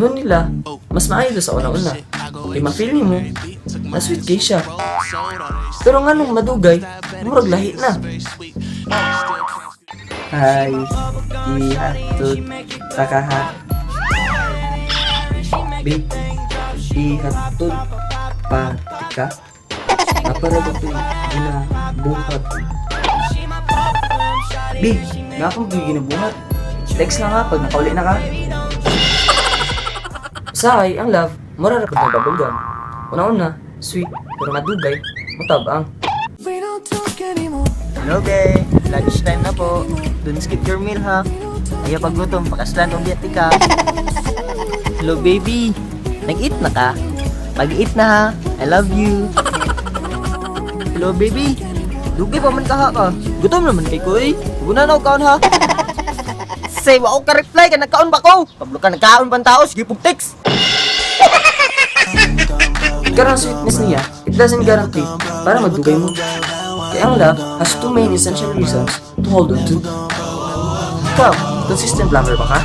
Ingon nila, mas maayo sa una-una. Kay ma-feel mo, na sweet kay siya. Pero nga nung madugay, murag lahi na. Ay, ihatod takaha. Babe, ihatod pa tika. Para ba ito ginabuhat? Babe, nga akong ginabuhat. Text lang nga pag nakauli na ka. Sakay, ang love, mararapot ng babulgan. Una-una, sweet, pero madugay, mutabang. Hello, babe. Lunch time na po. Don't skip your meal, ha? Ayaw paglutom, pakaslan ng biyati ka. Hello, baby. Nag-eat na ka? Mag-eat na, ha? I love you. Hello, baby. Dugi pa man ka, ha? Gutom naman kay ko, eh. Guna na ako kaon, ha? Say, wako ka reply ka, nagkaon ba ko? Pablo ka nagkaon pang tao, sige pong text. Karang sweetness niya, it doesn't guarantee para magdugay mo. Kaya ang love has two main essential reasons to hold on to. Ikaw, consistent lover ba ka?